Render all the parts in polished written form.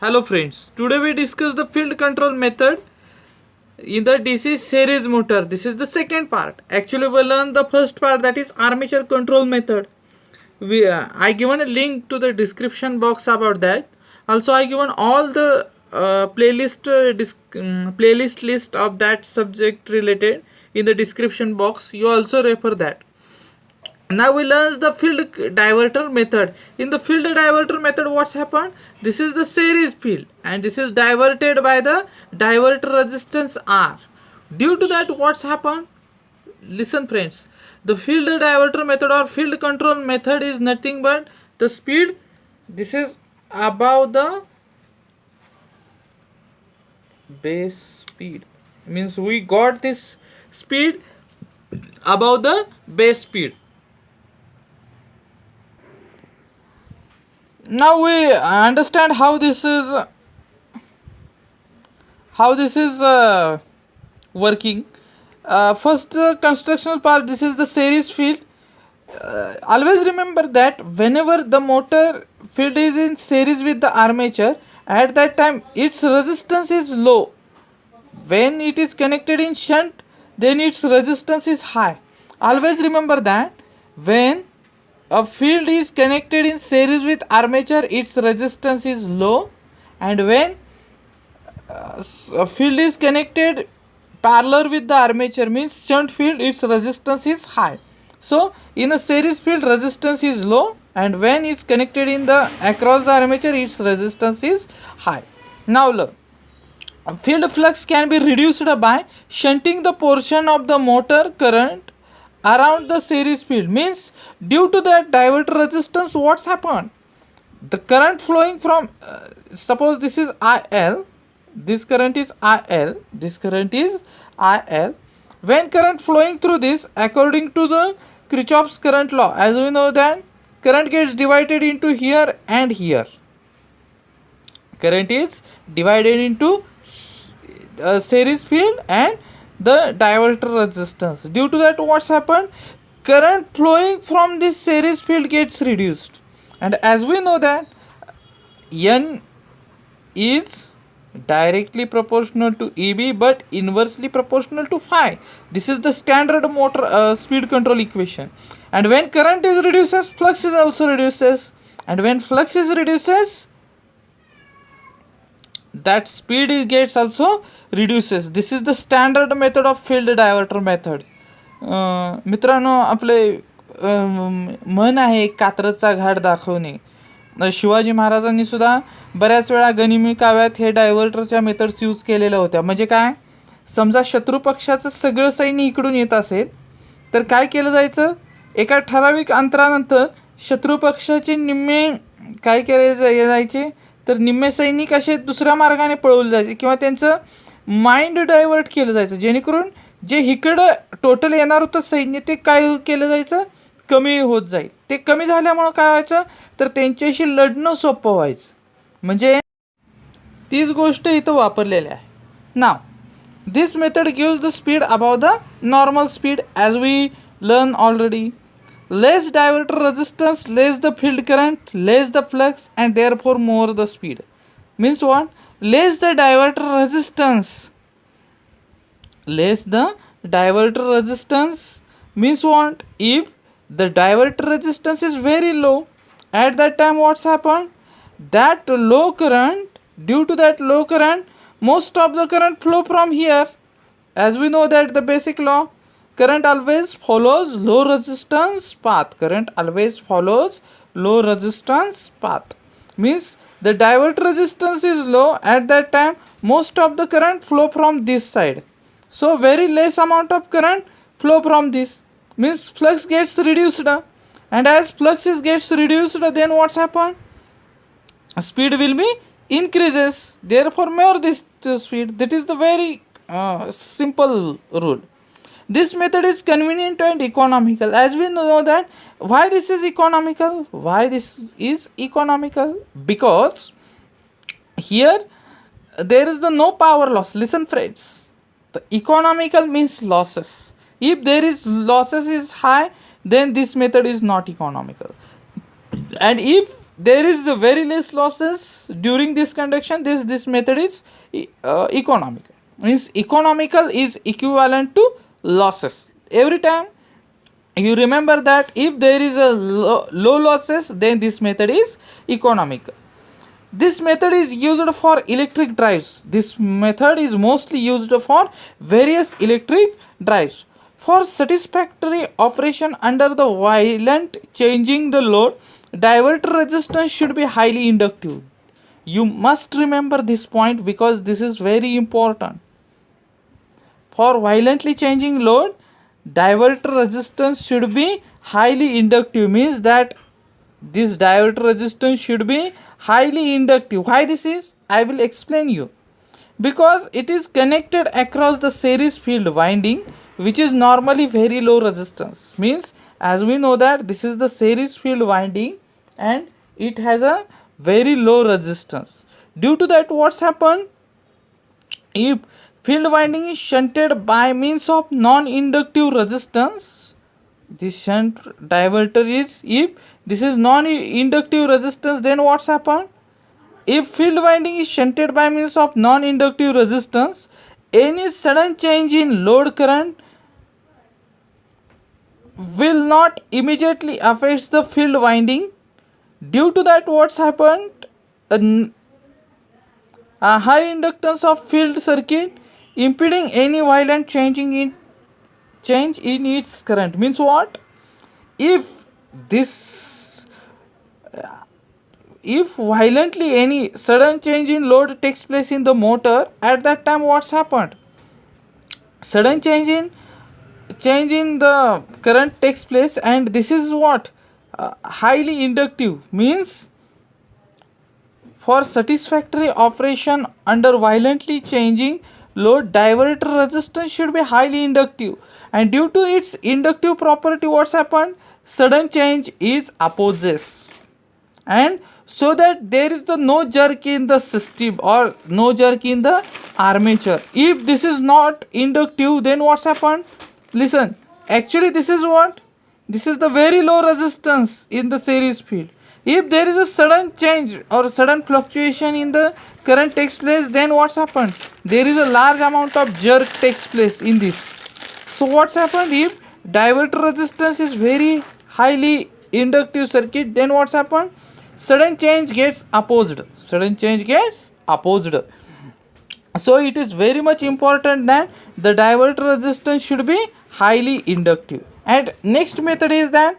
Hello friends, today we discuss the field control method in the DC series motor. This is the second part. Actually we learned the first part, that is armature control method. I given a link to the description box about that. Also I given all the playlist list of that subject related in the description box. You also refer that. Now we learn the field diverter method. In the field diverter method, what's happened? This is the series field and this is diverted by the diverter resistance R. Due to that, what's happened? Listen friends, the field diverter method or field control method is nothing but the speed. This is above the base speed. Means we got this speed above the base speed. Now we understand how this is working. First constructional part, this is the series field. Always remember that whenever the motor field is in series with the armature, at that time its resistance is low. When it is connected in shunt, then its resistance is high. Always remember that when a field is connected in series with armature, its resistance is low, and when a field is connected parallel with the armature, means shunt field, its resistance is high. So in a series field resistance is low, and when it's connected in the across the armature, its resistance is high. Now look, field flux can be reduced by shunting the portion of the motor current around the series field. Means due to that diverter resistance, what's happened? The current flowing from suppose this is IL, this current is IL, this current is IL. When current flowing through this, according to the Kirchhoff's current law, as we know that current gets divided into here and here. Current is divided into series field and the diverter resistance. Due to that, what's happened? Current flowing from this series field gets reduced, and as we know that N is directly proportional to EB but inversely proportional to phi. This is the standard motor speed control equation. And when current is reduces, flux is also reduces, and when flux is reduces, that speed gets also reduces. This is the standard method of field diverter method. मित्रांनो, आपले म्हण आहे कात्रचा घाट दाखवणे. शिवाजी महाराजांनी सुद्धा बऱ्याच वेळा गनिमी काव्यात हे डायव्हर्टरच्या methods use केलेल्या होत्या. म्हणजे काय, समजा शत्रुपक्षाचं सगळं सैन्य इकडून येत असेल तर काय केलं जायचं, एका ठराविक अंतरानंतर शत्रुपक्षाचे निम्मे काय केले जायचे, तर निम्मे सैनिक असे दुसऱ्या मार्गाने पळवले जायचे किंवा त्यांचं माइंड डायव्हर्ट केलं जायचं, जेणेकरून जे इकडं टोटल येणार होतं सैन्य ते काय केलं जायचं, कमी होत जाईल. ते कमी झाल्यामुळं काय व्हायचं, तर त्यांच्याशी लढणं सोपं व्हायचं. म्हणजे तीच गोष्ट इथं वापरलेली आहे. नाव this method gives the speed above the normal speed as we learn already. Less diverter resistance, less the field current, less the flux, and therefore more the speed. Means what? Less the diverter resistance. Less the diverter resistance means what? If the diverter resistance is very low, at that time what's happened? That low current, due to that low current, most of the current flow from here. As we know that the basic law, current always follows low resistance path. Current always follows low resistance path. Means the diverter resistance is low, at that time most of the current flow from this side. So very less amount of current flow from this. Means flux gets reduced. And as flux gets reduced, then what's happened? Speed will be increases. Therefore more this speed. That is the very simple rule. This method is convenient and economical. As we know that why this is economical? Why this is economical? Because here there is the no power loss. Listen friends, the economical means losses. If there is losses is high, then this method is not economical. And if there is very less losses during this conduction. This method is economical. Means economical is equivalent to losses. Every time you remember that if there is a low losses, then this method is economical. This method is used for electric drives. This method is mostly used for various electric drives. For satisfactory operation under the violent changing the load, diverter resistance should be highly inductive. You must remember this point because this is very important. For violently changing load, diverter resistance should be highly inductive, means that this diverter resistance should be highly inductive. Why this is? I will explain you. Because it is connected across the series field winding, which is normally very low resistance. Means as we know that this is the series field winding and it has a very low resistance. Due to that, what's happened? If field winding is shunted by means of non-inductive resistance, this shunt diverter is, if this is non-inductive resistance, then what's happened? If field winding is shunted by means of non-inductive resistance, any sudden change in load current will not immediately affect the field winding. Due to that, what's happened? A high inductance of field circuit impeding any violent change in its current. Means what? If violently any sudden change in load takes place in the motor, at that time what's happened? Sudden change in the current takes place, and this is what? Highly inductive. Means for satisfactory operation under violently changing load, diverter resistance should be highly inductive, and due to its inductive property, what's happened? Sudden change is opposes, and so that there is no jerk in the system or no jerk in the armature. If this is not inductive, then what's happened? Listen, actually this is what? This is the very low resistance in the series field. If there is a sudden change or sudden fluctuation in the current takes place, then what's happened? There is a large amount of jerk takes place in this. So what's happened? If diverter resistance is very highly inductive circuit, then what's happened? Sudden change gets opposed. Sudden change gets opposed. So it is very much important that the diverter resistance should be highly inductive. And next method is that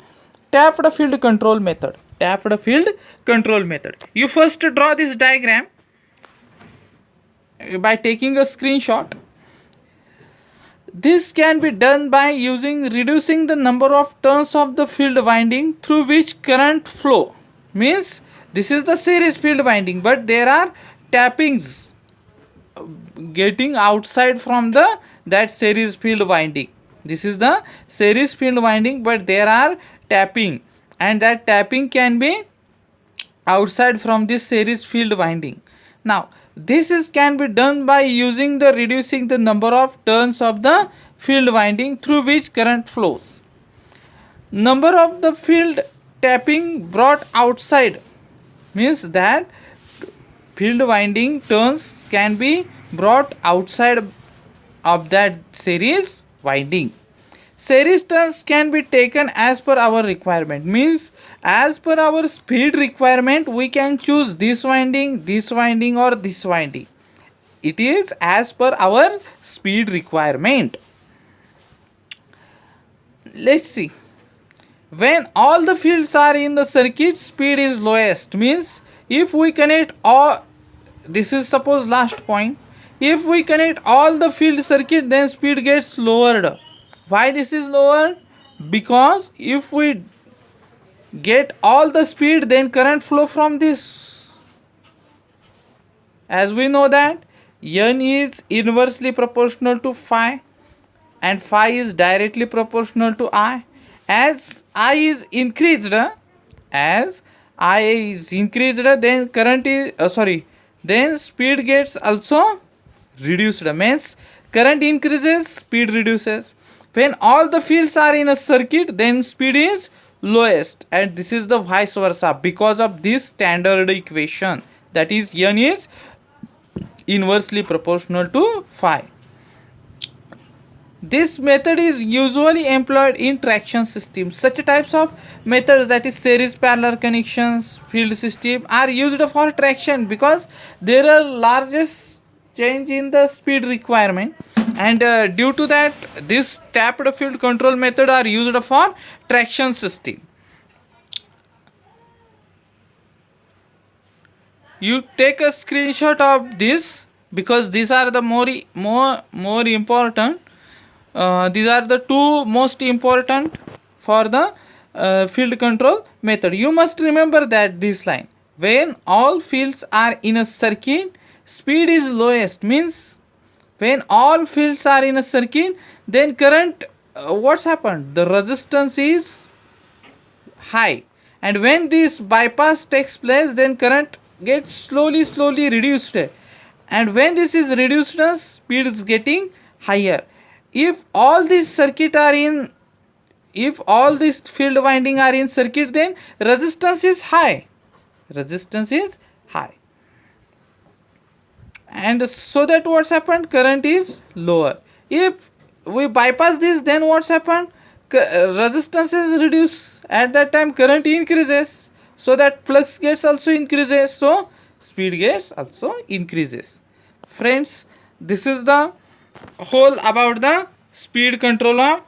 tapped field control method. Tapped field control method. You first draw this diagram by taking a screenshot. This can be done by reducing the number of turns of the field winding through which current flow. Means this is the series field winding, but there are tappings getting outside from that series field winding. This is the series field winding, but there are tapping, and that tapping can be outside from this series field winding. Now this can be done by reducing the number of turns of the field winding through which current flows. Number of the field tapping brought outside means that field winding turns can be brought outside of that series winding. Series turns can be taken as per our requirement. Means as per our speed requirement, we can choose this winding or this winding. It is as per our speed requirement. Let's see. When all the fields are in the circuit, speed is lowest. Means if we connect all, this is suppose last point, if we connect all the field circuit, then speed gets lowered. Why this is lower? Because if we get all the speed, then current flow from this. As we know that N is inversely proportional to phi and phi is directly proportional to I. As I is increased, then current is then speed gets also reduced. Means current increases, speed reduces. When all the fields are in a circuit, then speed is lowest, and this is the vice versa because of this standard equation, that is n is inversely proportional to phi. This method is usually employed in traction systems. Such types of methods, that is series parallel connections, field system, are used for traction because there are largest change in the speed requirement, and due to that this tapped field control method are used for traction system. You take a screenshot of this because these are the more important. These are the two most important for the field control method. You must remember that this line, when all fields are in a circuit, speed is lowest, means when all fields are in a circuit, then current, what's happened, the resistance is high, and when this bypass takes place, then current gets slowly reduced, and when this is reduced, the speed is getting higher. If all these circuit are in, if all these field winding are in circuit, then resistance is high, resistance is high, and so that what's happened, current is lower. If we bypass this, then what's happened, resistance is reduced, at that time current increases, so that flux gets also increases, so speed gets also increases. Friends, this is the whole about the speed control of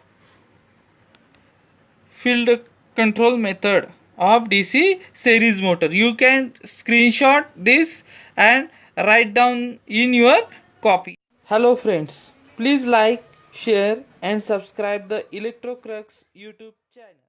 field control method of DC series motor. You can screenshot this and write down in your copy. Hello friends, please like, share and subscribe the Electrocrux YouTube channel.